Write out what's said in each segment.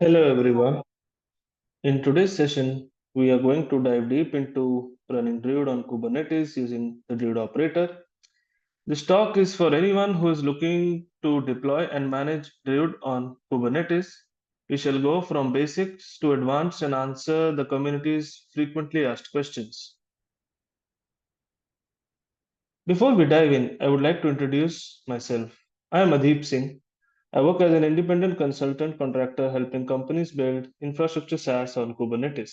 Hello everyone. In today's session, we are going to dive deep into running Druid on Kubernetes using the Druid operator. This talk is for anyone who is looking to deploy and manage Druid on Kubernetes. We shall go from basics to advanced and answer the community's frequently asked questions. Before we dive in, I would like to introduce myself. I am Adheep Singh. I work as an independent consultant contractor helping companies build infrastructure SaaS on Kubernetes.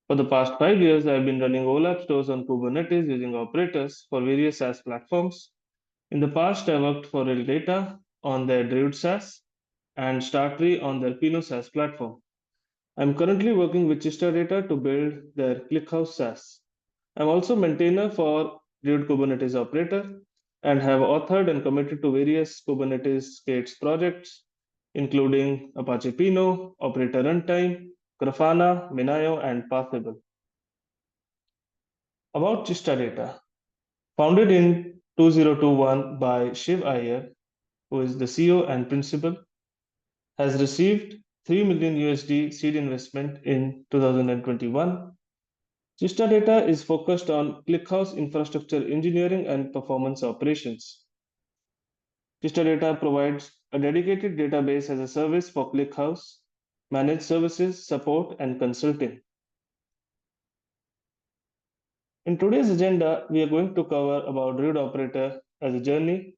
For the past 5 years, I've been running OLAP stores on Kubernetes using operators for various SaaS platforms. In the past, I worked for Real Data on their Druid SaaS and Startree on their Pinot SaaS platform. I'm currently working with Chista Data to build their ClickHouse SaaS. I'm also maintainer for Druid Kubernetes operator and have authored and committed to various Kubernetes Skates projects, including Apache Pinot, Operator Runtime, Grafana, Minayo, and Pathable. About Chista Data, founded in 2021 by Shiv Iyer, who is the CEO and principal, has received 3 million USD seed investment in 2021. Chista Data is focused on ClickHouse infrastructure engineering and performance operations. Chista Data provides a dedicated database as a service for ClickHouse, managed services, support, and consulting. In today's agenda, we are going to cover about Druid operator as a journey,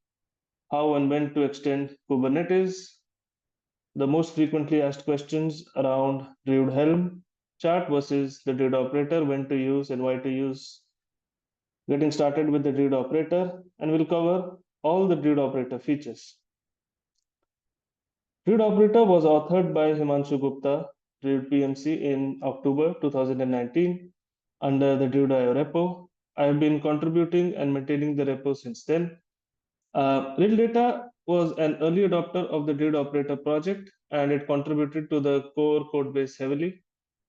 how and when to extend Kubernetes, the most frequently asked questions around Druid Helm chart versus the Druid operator, when to use and why to use, getting started with the Druid operator, and we'll cover all the Druid operator features. Druid operator was authored by Himanshu Gupta, Druid PMC, in October 2019 under the Druid.io repo. I have been contributing and maintaining the repo since then. Real Data was an early adopter of the Druid operator project and it contributed to the core code base heavily.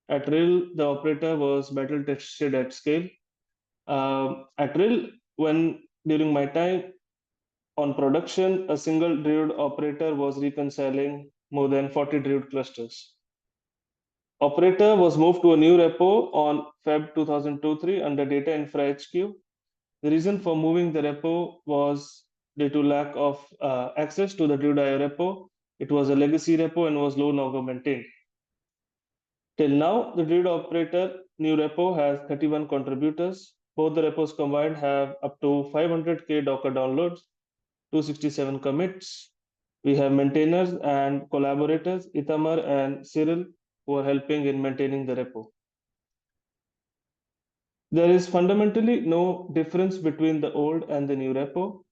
At Real, the operator was battle tested at scale. At Real, when during my time on production, a single Druid operator was reconciling more than 40 Druid clusters. Operator was moved to a new repo on Feb 2023 under Data Infra HQ. The reason for moving the repo was due to lack of access to the Druid.io repo. It was a legacy repo and was no longer maintained. Till now, the Druid operator new repo has 31 contributors. Both the repos combined have up to 500K Docker downloads, 267 commits. We have maintainers and collaborators, Itamar and Cyril, who are helping in maintaining the repo. There is fundamentally no difference between the old and the new repo.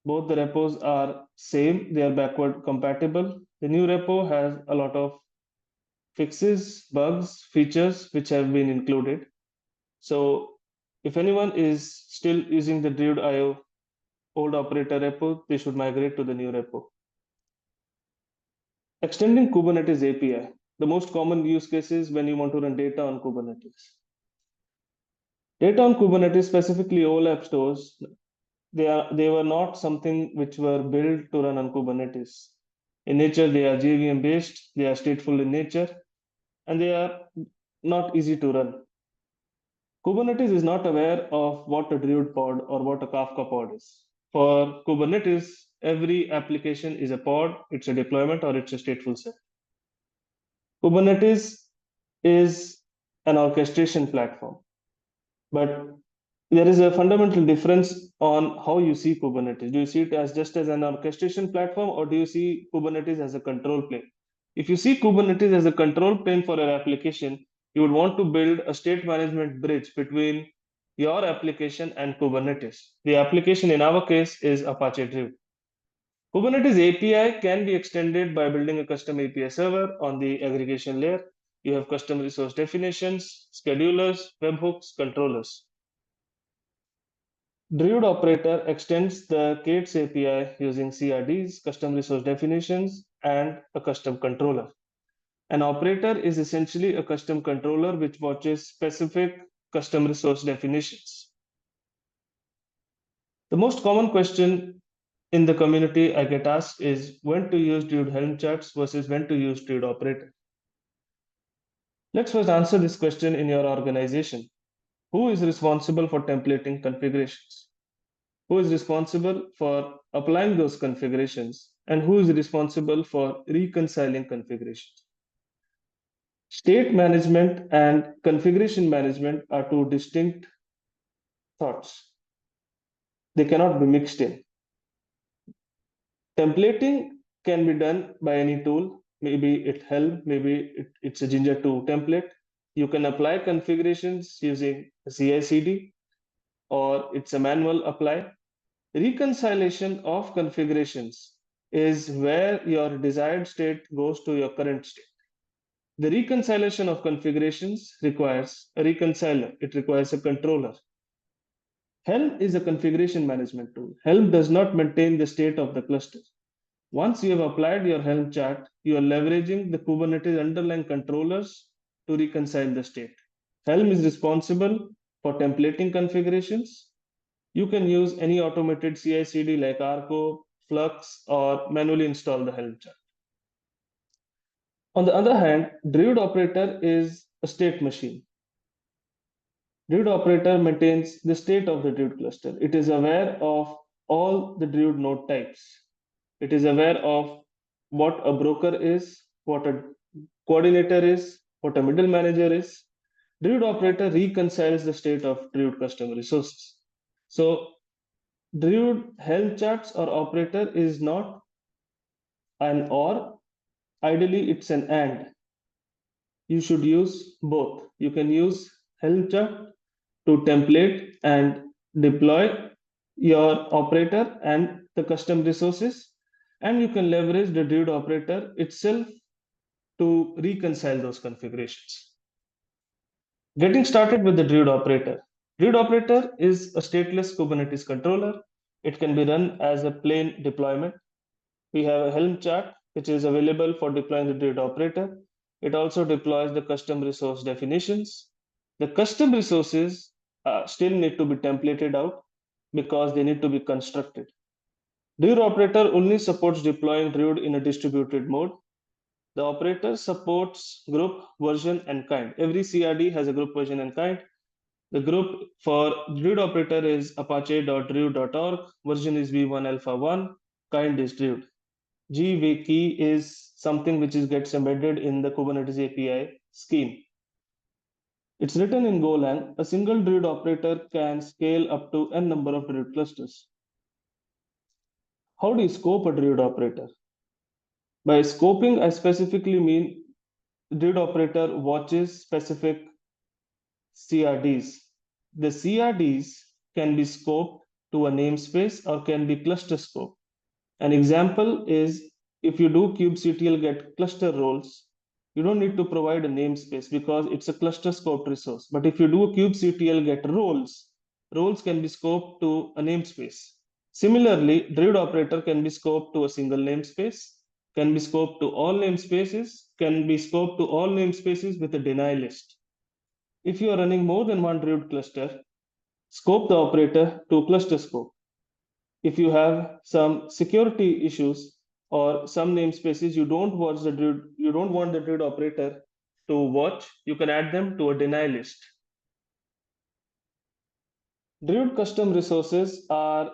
Both the repos are same, they are backward compatible. The new repo has a lot of fixes, bugs, features which have been included. So if anyone is still using the Druid.io old operator repo, they should migrate to the new repo. Extending Kubernetes API, the most common use cases when you want to run data on Kubernetes. Data on Kubernetes, specifically OLAP stores, they were not something which were built to run on Kubernetes. In nature, they are JVM based, they are stateful in nature, and they are not easy to run. Kubernetes is not aware of what a Druid pod or what a Kafka pod is. For Kubernetes, every application is a pod, it's a deployment, or it's a stateful set. Kubernetes is an orchestration platform, but there is a fundamental difference on how you see Kubernetes. Do you see it as just as an orchestration platform, or do you see Kubernetes as a control plane? If you see Kubernetes as a control plane for your application, you would want to build a state management bridge between your application and Kubernetes. The application in our case is Apache Druid. Kubernetes API can be extended by building a custom API server on the aggregation layer. You have custom resource definitions, schedulers, webhooks, controllers. Druid operator extends the K8s API using CRDs, custom resource definitions, and a custom controller. An operator is essentially a custom controller which watches specific custom resource definitions. The most common question in the community I get asked is when to use Druid Helm charts versus when to use Druid operator. Let's first answer this question in your organization. Who is responsible for templating configurations? Who is responsible for applying those configurations? And who is responsible for reconciling configurations? State management and configuration management are two distinct thoughts. They cannot be mixed in. Templating can be done by any tool. Maybe it Helm, maybe it's a Ginger 2 template. You can apply configurations using CI/CD, or it's a manual apply. Reconciliation of configurations is where your desired state goes to your current state. The reconciliation of configurations requires a reconciler. It requires a controller. Helm is a configuration management tool. Helm does not maintain the state of the cluster. Once you have applied your Helm chart, you are leveraging the Kubernetes underlying controllers to reconcile the state. Helm is responsible for templating configurations. You can use any automated CI/CD like Arco, Flux, or manually install the Helm chart. On the other hand, Druid operator is a state machine. Druid operator maintains the state of the Druid cluster. It is aware of all the Druid node types. It is aware of what a broker is, what a coordinator is, what a middle manager is. Druid operator reconciles the state of Druid custom resources. So Druid Helm charts or operator is not an or, ideally it's an and. You should use both. You can use Helm chart to template and deploy your operator and the custom resources, and you can leverage the Druid operator itself to reconcile those configurations. Getting started with the Druid operator. Druid operator is a stateless Kubernetes controller. It can be run as a plain deployment. We have a Helm chart, which is available for deploying the Druid operator. It also deploys the custom resource definitions. The custom resources still need to be templated out because they need to be constructed. Druid operator only supports deploying Druid in a distributed mode. The operator supports group, version, and kind. Every CRD has a group, version, and kind. The group for Druid operator is apache.druid.org, version is v1 alpha 1, kind is Druid. GWiki is something which gets embedded in the Kubernetes API scheme. It's written in Golang. A single Druid operator can scale up to n number of Druid clusters. How do you scope a Druid operator? By scoping, I specifically mean Druid operator watches specific CRDs. The CRDs can be scoped to a namespace or can be cluster scoped. An example is if you do kubectl get cluster roles, you don't need to provide a namespace because it's a cluster scoped resource. But if you do a kubectl get roles, roles can be scoped to a namespace. Similarly, Druid operator can be scoped to a single namespace, can be scoped to all namespaces, can be scoped to all namespaces with a deny list. If you are running more than one Druid cluster, scope the operator to cluster scope. If you have some security issues or some namespaces you don't want the Druid operator to watch, you can add them to a deny list. Druid custom resources are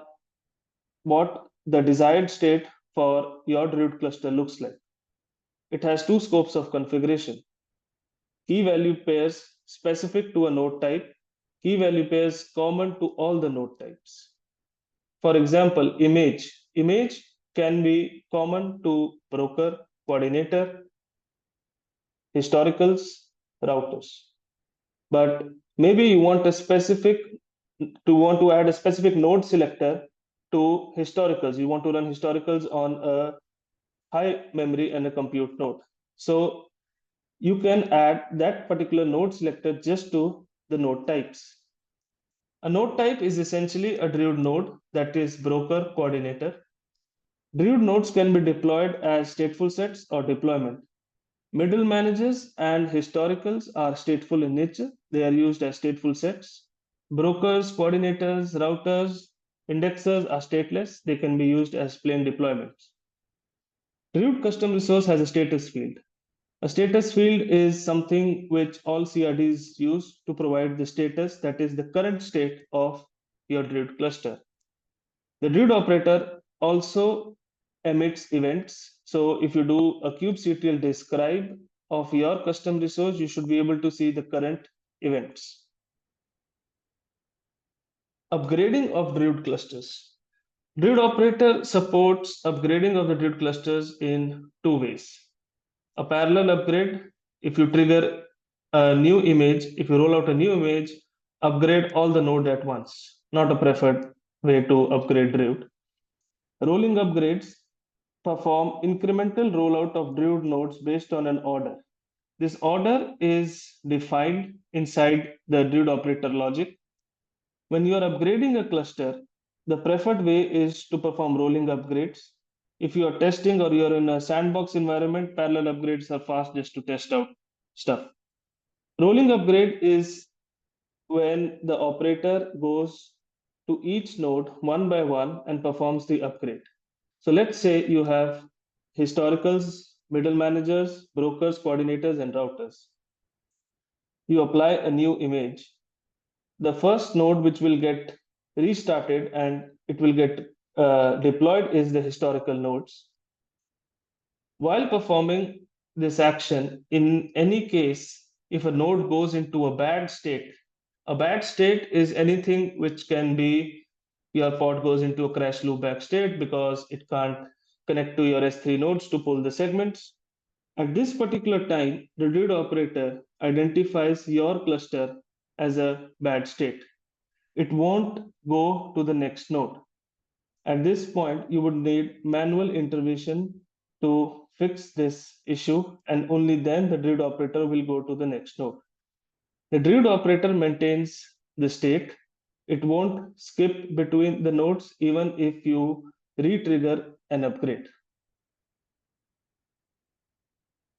what the desired state for your Druid cluster looks like. It has two scopes of configuration. Key value pairs specific to a node type, key value pairs common to all the node types. For example, image can be common to broker, coordinator, historicals, routers. But maybe you want to add a specific node selector to historicals. You want to run historicals on a high memory and a compute node. So you can add that particular node selector just to the node types. A node type is essentially a Druid node that is broker coordinator. Druid nodes can be deployed as stateful sets or deployment. Middle managers and historicals are stateful in nature. They are used as stateful sets. Brokers, coordinators, routers, indexers are stateless. They can be used as plain deployments. Druid custom resource has a status field. A status field is something which all CRDs use to provide the status, that is the current state of your Druid cluster. The Druid operator also emits events. So if you do a kubectl describe of your custom resource, you should be able to see the current events. Upgrading of Druid clusters. Druid operator supports upgrading of the Druid clusters in two ways. A parallel upgrade, if you trigger a new image, if you roll out a new image, upgrade all the node at once, not a preferred way to upgrade Druid. Rolling upgrades perform incremental rollout of Druid nodes based on an order. This order is defined inside the Druid operator logic. When you are upgrading a cluster, the preferred way is to perform rolling upgrades. If you are testing or you're in a sandbox environment, parallel upgrades are fast just to test out stuff. Rolling upgrade is when the operator goes to each node one by one and performs the upgrade. So let's say you have historicals, middle managers, brokers, coordinators, and routers. You apply a new image. The first node which will get restarted and it will get deployed is the historical nodes. While performing this action, in any case, if a node goes into a bad state is anything which can be your pod goes into a crash loopback state because it can't connect to your S3 nodes to pull the segments. At this particular time, the Druid operator identifies your cluster as a bad state. It won't go to the next node. At this point, you would need manual intervention to fix this issue, and only then the Druid operator will go to the next node. The Druid operator maintains the state. It won't skip between the nodes even if you re-trigger an upgrade.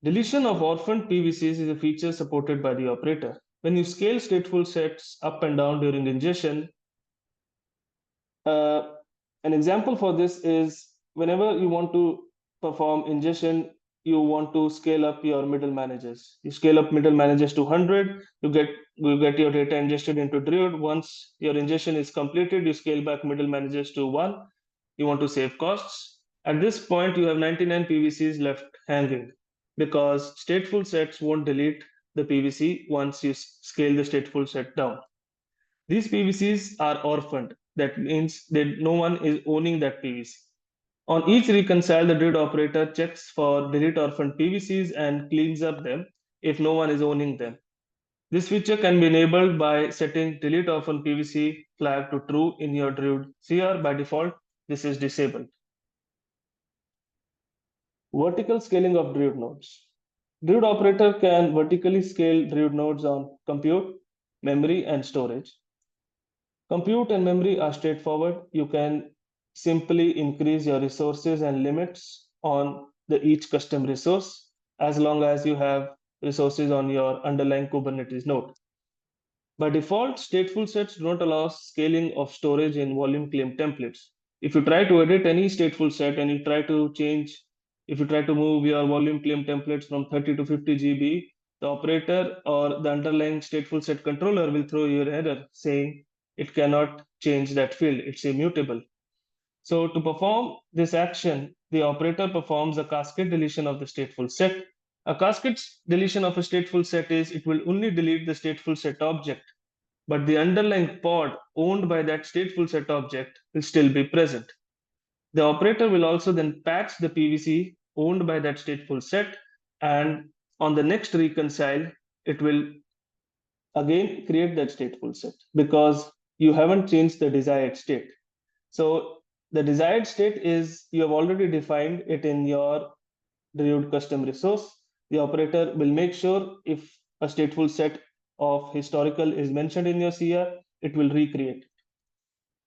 Deletion of orphaned PVCs is a feature supported by the operator. When you scale stateful sets up and down during ingestion, uh, an example for this is whenever you want to perform ingestion, you want to scale up your middle managers. You scale up middle managers to 100, you get your data ingested into Druid. Once your ingestion is completed, you scale back middle managers to 1. You want to save costs. At this point, you have 99 PVCs left hanging because stateful sets won't delete the PVC once you scale the stateful set down. These PVCs are orphaned. That means that no one is owning that PVC. On each reconcile, the Druid operator checks for delete orphaned PVCs and cleans up them if no one is owning them. This feature can be enabled by setting delete orphan PVC flag to true in your Druid CR. By default, this is disabled. Vertical scaling of Druid nodes. Druid operator can vertically scale Druid nodes on compute, memory, and storage. Compute and memory are straightforward. You can simply increase your resources and limits on the each custom resource as long as you have resources on your underlying Kubernetes node. By default, stateful sets do not allow scaling of storage in volume claim templates. If you try to edit any stateful set and you try to change, if you try to move your volume claim templates from 30 to 50 GB, the operator or the underlying stateful set controller will throw you an error saying it cannot change that field, it's immutable. So to perform this action, the operator performs a cascade deletion of the stateful set. A cascade deletion of a stateful set is it will only delete the stateful set object, but the underlying pod owned by that stateful set object will still be present. The operator will also then patch the PVC owned by that stateful set, and on the next reconcile, it will again create that stateful set because you haven't changed the desired state. So the desired state is you have already defined it in your Druid custom resource. The operator will make sure if a stateful set of historical is mentioned in your CR, it will recreate.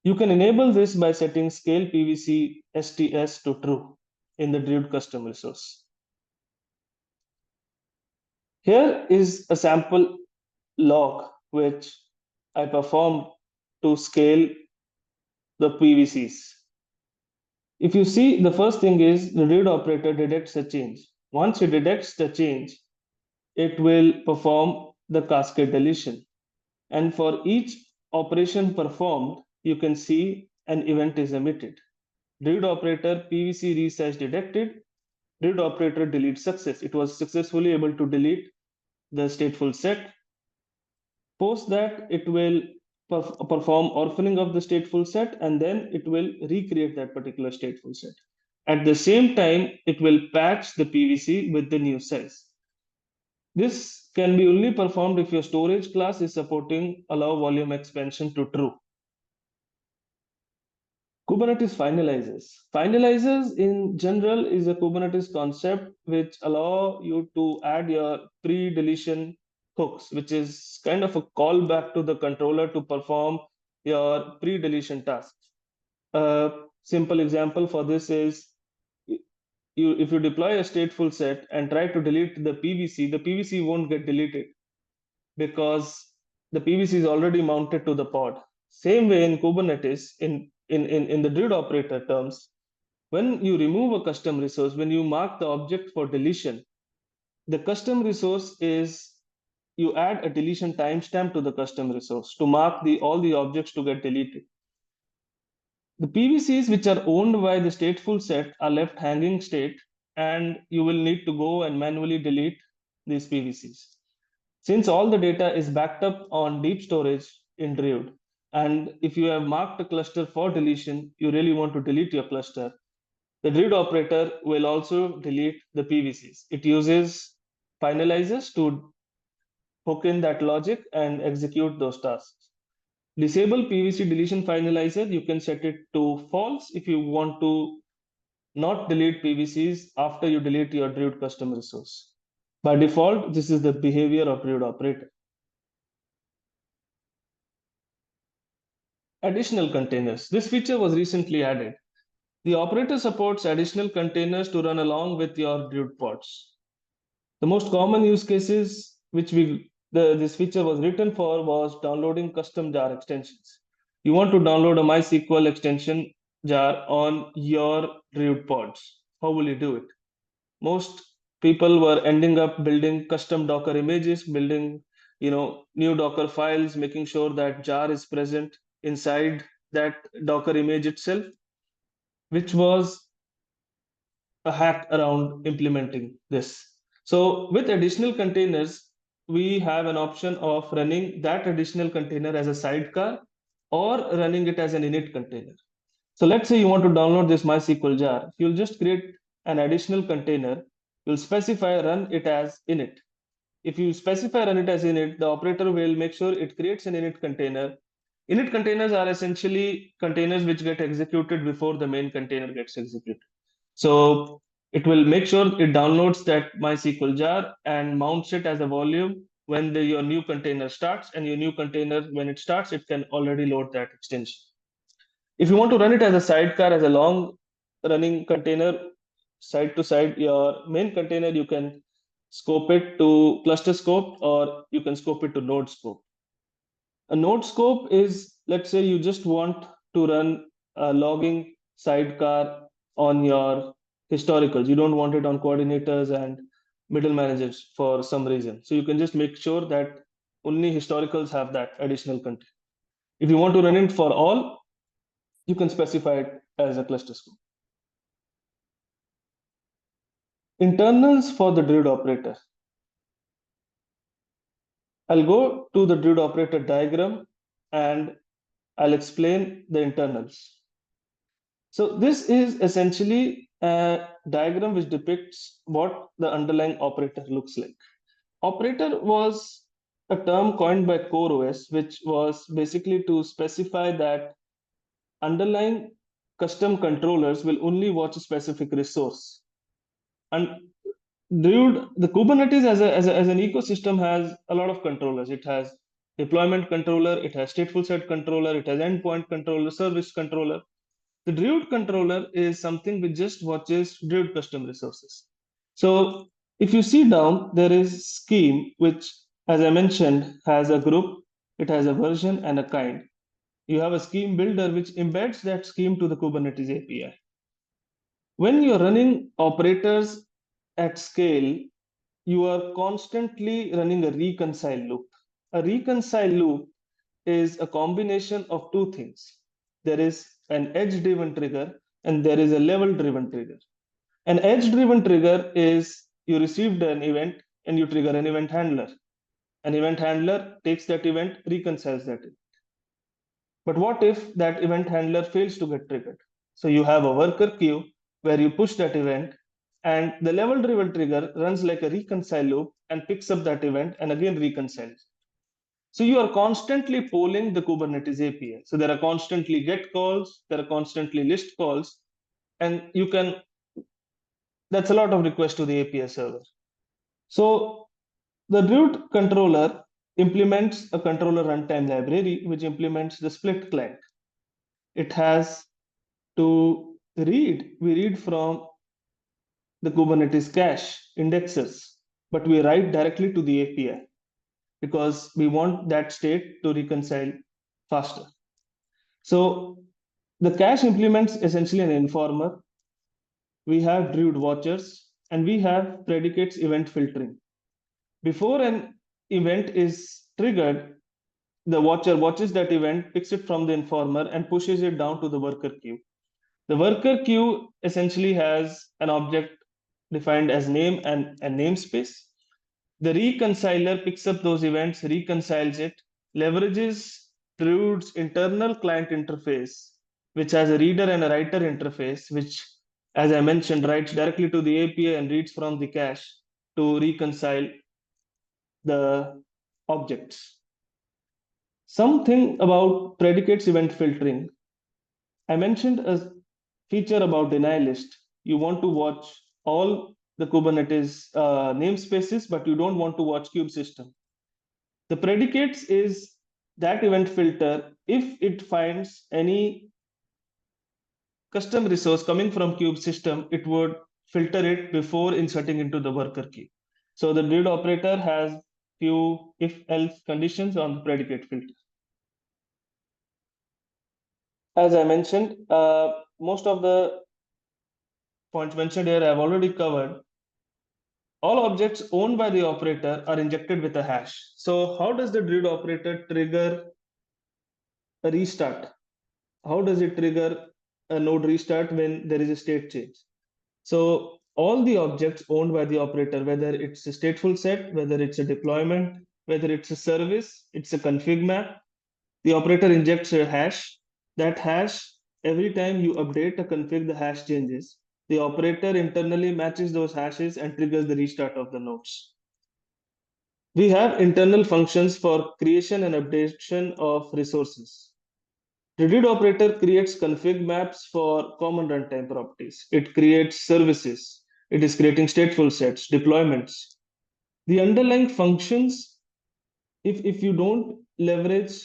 You can enable this by setting scale PVC STS to true in the Druid custom resource. Here is a sample log which I performed to scale the PVCs. If you see, the first thing is the Druid operator detects a change. Once it detects the change, it will perform the cascade deletion. And for each operation performed, you can see an event is emitted. Druid operator PVC resize detected. Druid operator delete success. It was successfully able to delete the stateful set. Post that, it will perform orphaning of the stateful set, and then it will recreate that particular stateful set. At the same time, it will patch the PVC with the new size. This can be only performed if your storage class is supporting allow volume expansion to true. Kubernetes finalizers. Finalizers in general is a Kubernetes concept which allow you to add your pre-deletion hooks, which is kind of a callback to the controller to perform your pre-deletion tasks. A simple example for this is if you deploy a stateful set and try to delete the PVC won't get deleted because the PVC is already mounted to the pod. Same way in Kubernetes, in the Druid operator terms, when you remove a custom resource, when you mark the object for deletion, the custom resource is you add a deletion timestamp to the custom resource to mark all the objects to get deleted. The PVCs which are owned by the stateful set are left hanging state, and you will need to go and manually delete these PVCs. Since all the data is backed up on deep storage in Druid, and if you have marked a cluster for deletion, you really want to delete your cluster, the Druid operator will also delete the PVCs. It uses finalizers to hook in that logic and execute those tasks. Disable PVC deletion finalizer, you can set it to false if you want to not delete PVCs after you delete your Druid custom resource. By default, this is the behavior of Druid operator. Additional containers. This feature was recently added. The operator supports additional containers to run along with your Druid pods. The most common use cases which this feature was written for was downloading custom jar extensions. You want to download a MySQL extension jar on your Druid pods. How will you do it? Most people were ending up building custom Docker images, building new Docker files, making sure that jar is present inside that Docker image itself, which was a hack around implementing this. So with additional containers, we have an option of running that additional container as a sidecar or running it as an init container. So let's say you want to download this MySQL jar. You'll just create an additional container. You'll specify run it as init. If you specify run it as init, the operator will make sure it creates an init container. Init containers are essentially containers which get executed before the main container gets executed. So it will make sure it downloads that MySQL jar and mounts it as a volume when your new container starts, and your new container, when it starts, it can already load that extension. If you want to run it as a sidecar, as a long running container, side to side, your main container, you can scope it to cluster scope or you can scope it to node scope. A node scope is, let's say you just want to run a logging sidecar on your historicals. You don't want it on coordinators and middle managers for some reason. So you can just make sure that only historicals have that additional content. If you want to run it for all, you can specify it as a cluster scope. Internals for the Druid operator. I'll go to the Druid operator diagram and I'll explain the internals. So this is essentially a diagram which depicts what the underlying operator looks like. Operator was a term coined by CoreOS, which was basically to specify that underlying custom controllers will only watch a specific resource. And Druid, the Kubernetes as an ecosystem has a lot of controllers. It has deployment controller, it has stateful set controller, it has endpoint controller, service controller. The Druid controller is something which just watches Druid custom resources. So if you see down, there is scheme, which, as I mentioned, has a group, it has a version and a kind. You have a scheme builder which embeds that scheme to the Kubernetes API. When you're running operators at scale, you are constantly running a reconcile loop. A reconcile loop is a combination of two things. There is an edge driven trigger and there is a level driven trigger. An edge driven trigger is you received an event and you trigger an event handler. An event handler takes that event, reconciles that. But what if that event handler fails to get triggered? So you have a worker queue where you push that event, and the level driven trigger runs like a reconcile loop and picks up that event and again reconciles. So you are constantly polling the Kubernetes API. So there are constantly get calls, there are constantly list calls, and you can, that's a lot of requests to the API server. So the Druid controller implements a controller runtime library which implements the split client. It has to read, we read from the Kubernetes cache indexes, but we write directly to the API because we want that state to reconcile faster. So the cache implements essentially an informer. We have Druid watchers and we have predicates event filtering. Before an event is triggered, the watcher watches that event, picks it from the informer, and pushes it down to the worker queue. The worker queue essentially has an object defined as name and a namespace. The reconciler picks up those events, reconciles it, leverages Druid's internal client interface, which has a reader and a writer interface, which, as I mentioned, writes directly to the API and reads from the cache to reconcile the objects. Something about predicates event filtering. I mentioned a feature about deny list. You want to watch all the Kubernetes namespaces, but you don't want to watch kube system. The predicates is that event filter if it finds any custom resource coming from kube system, it would filter it before inserting into the worker queue. So the Druid operator has few if else conditions on the predicate filter. As I mentioned, most of the points mentioned here I've already covered. All objects owned by the operator are injected with a hash. So how does the Druid operator trigger a restart? How does it trigger a node restart when there is a state change? So all the objects owned by the operator, whether it's a stateful set, whether it's a deployment, whether it's a service, it's a config map, the operator injects a hash. That hash, every time you update a config, the hash changes. The operator internally matches those hashes and triggers the restart of the nodes. We have internal functions for creation and updation of resources. The Druid operator creates config maps for common runtime properties. It creates services. It is creating stateful sets, deployments. The underlying functions, if you don't leverage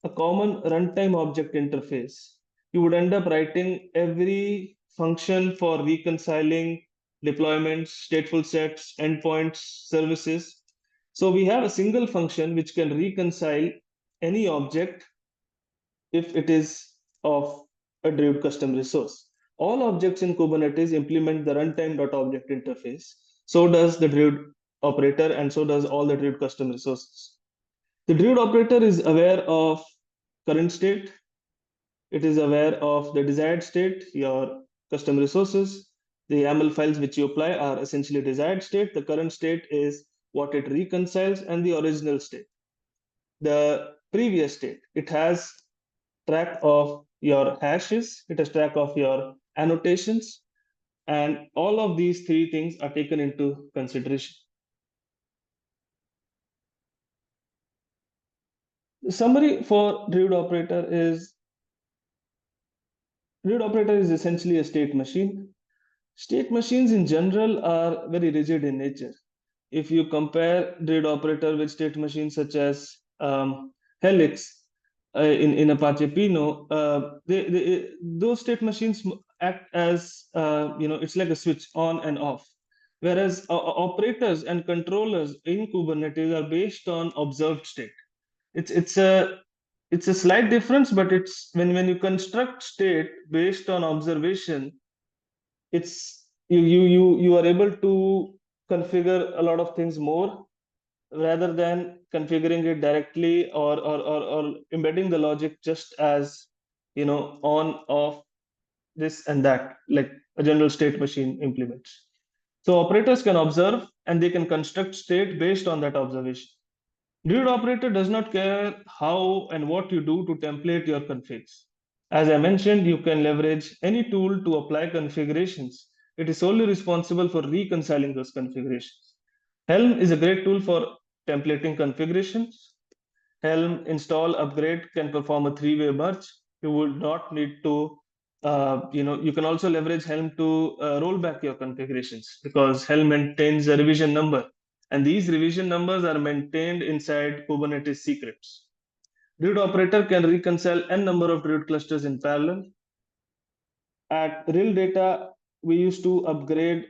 a common runtime object interface, you would end up writing every function for reconciling deployments, stateful sets, endpoints, services. So we have a single function which can reconcile any object if it is of a Druid custom resource. All objects in Kubernetes implement the runtime.object interface. So does the Druid operator, and so does all the Druid custom resources. The Druid operator is aware of current state. It is aware of the desired state, your custom resources. The YAML files which you apply are essentially desired state. The current state is what it reconciles, and the original state, the previous state. It has track of your hashes, it has track of your annotations, and all of these three things are taken into consideration. The summary for Druid operator is essentially a state machine. State machines in general are very rigid in nature. If you compare Druid operator with state machines such as Helix in Apache Pinot, those state machines act as, it's like a switch on and off. Whereas operators and controllers in Kubernetes are based on observed state. It's a slight difference, but it's when you construct state based on observation, it's you are able to configure a lot of things more rather than configuring it directly or embedding the logic just as on off this and that, like a general state machine implements. So operators can observe and they can construct state based on that observation. Druid operator does not care how and what you do to template your configs. As I mentioned, you can leverage any tool to apply configurations. It is solely responsible for reconciling those configurations. Helm is a great tool for templating configurations. Helm install upgrade can perform a three-way merge. You would not need to, you can also leverage Helm to roll back your configurations because Helm maintains a revision number, and these revision numbers are maintained inside Kubernetes secrets. Druid operator can reconcile n number of Druid clusters in parallel. At real data, we used to upgrade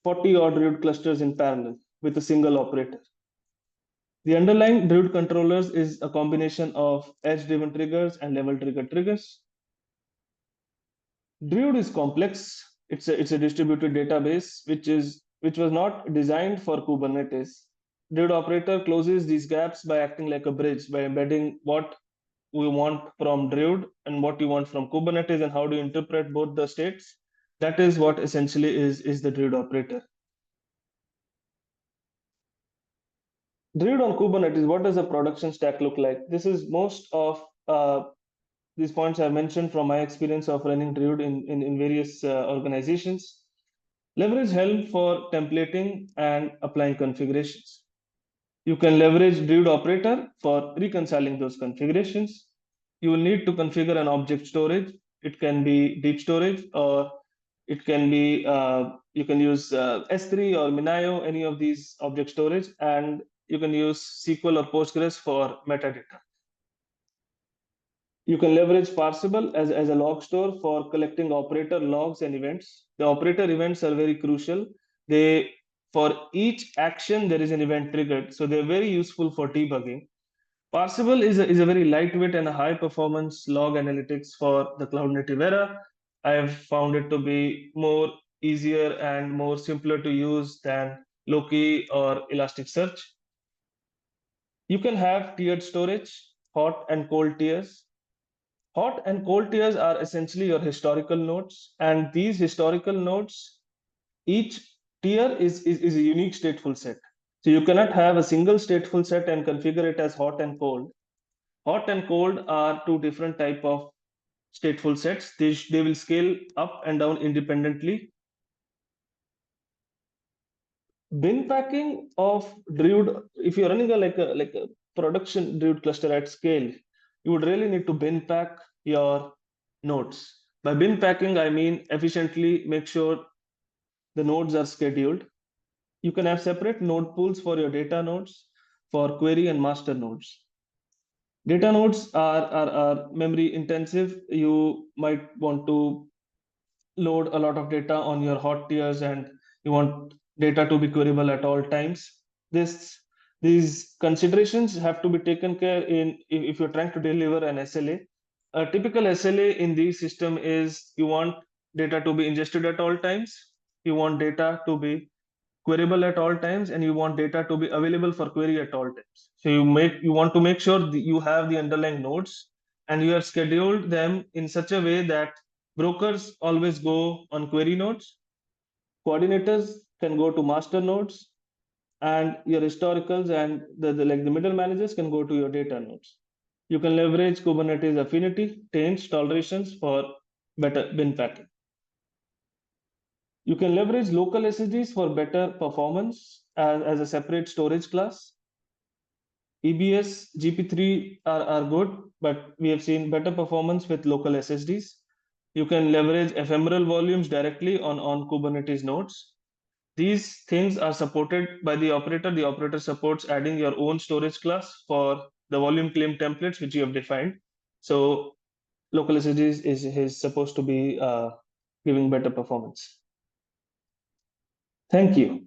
40 odd Druid clusters in parallel with a single operator. The underlying Druid controllers is a combination of edge-driven triggers and level-triggered triggers. Druid is complex. It's a distributed database which was not designed for Kubernetes. Druid operator closes these gaps by acting like a bridge, by embedding what we want from Druid and what you want from Kubernetes and how do you interpret both the states. That is what essentially is the Druid operator. Druid on Kubernetes, what does a production stack look like? This is most of these points I mentioned from my experience of running Druid in various organizations. Leverage Helm for templating and applying configurations. You can leverage Druid operator for reconciling those configurations. You will need to configure an object storage. It can be deep storage or it can be, you can use S3 or Minayo, any of these object storage, and you can use SQL or Postgres for metadata. You can leverage Parsable as a log store for collecting operator logs and events. The operator events are very crucial. They, for each action, there is an event triggered. So they're very useful for debugging. Parsable is a very lightweight and a high performance log analytics for the cloud native era. I have found it to be more easier and more simpler to use than Loki or Elasticsearch. You can have tiered storage, hot and cold tiers. Hot and cold tiers are essentially your historical nodes, and these historical nodes, each tier is a unique stateful set. So you cannot have a single stateful set and configure it as hot and cold. Hot and cold are two different type of stateful sets. They will scale up and down independently. Bin packing of Druid, if you're running a production Druid cluster at scale, you would really need to bin pack your nodes. By bin packing, I mean efficiently make sure the nodes are scheduled. You can have separate node pools for your data nodes, for query and master nodes. Data nodes are memory intensive. You might want to load a lot of data on your hot tiers and you want data to be queryable at all times. These considerations have to be taken care in if you're trying to deliver an SLA. A typical SLA in this system is you want data to be ingested at all times, you want data to be queryable at all times, and you want data to be available for query at all times. So you want to make sure that you have the underlying nodes and you have scheduled them in such a way that brokers always go on query nodes, coordinators can go to master nodes, and your historicals and the middle managers can go to your data nodes. You can leverage Kubernetes affinity, taints, tolerations for better bin packing. You can leverage local SSDs for better performance as a separate storage class. EBS, GP3 are good, but we have seen better performance with local SSDs. You can leverage ephemeral volumes directly on Kubernetes nodes. These things are supported by the operator. The operator supports adding your own storage class for the volume claim templates which you have defined. So local SSDs is supposed to be giving better performance. Thank you.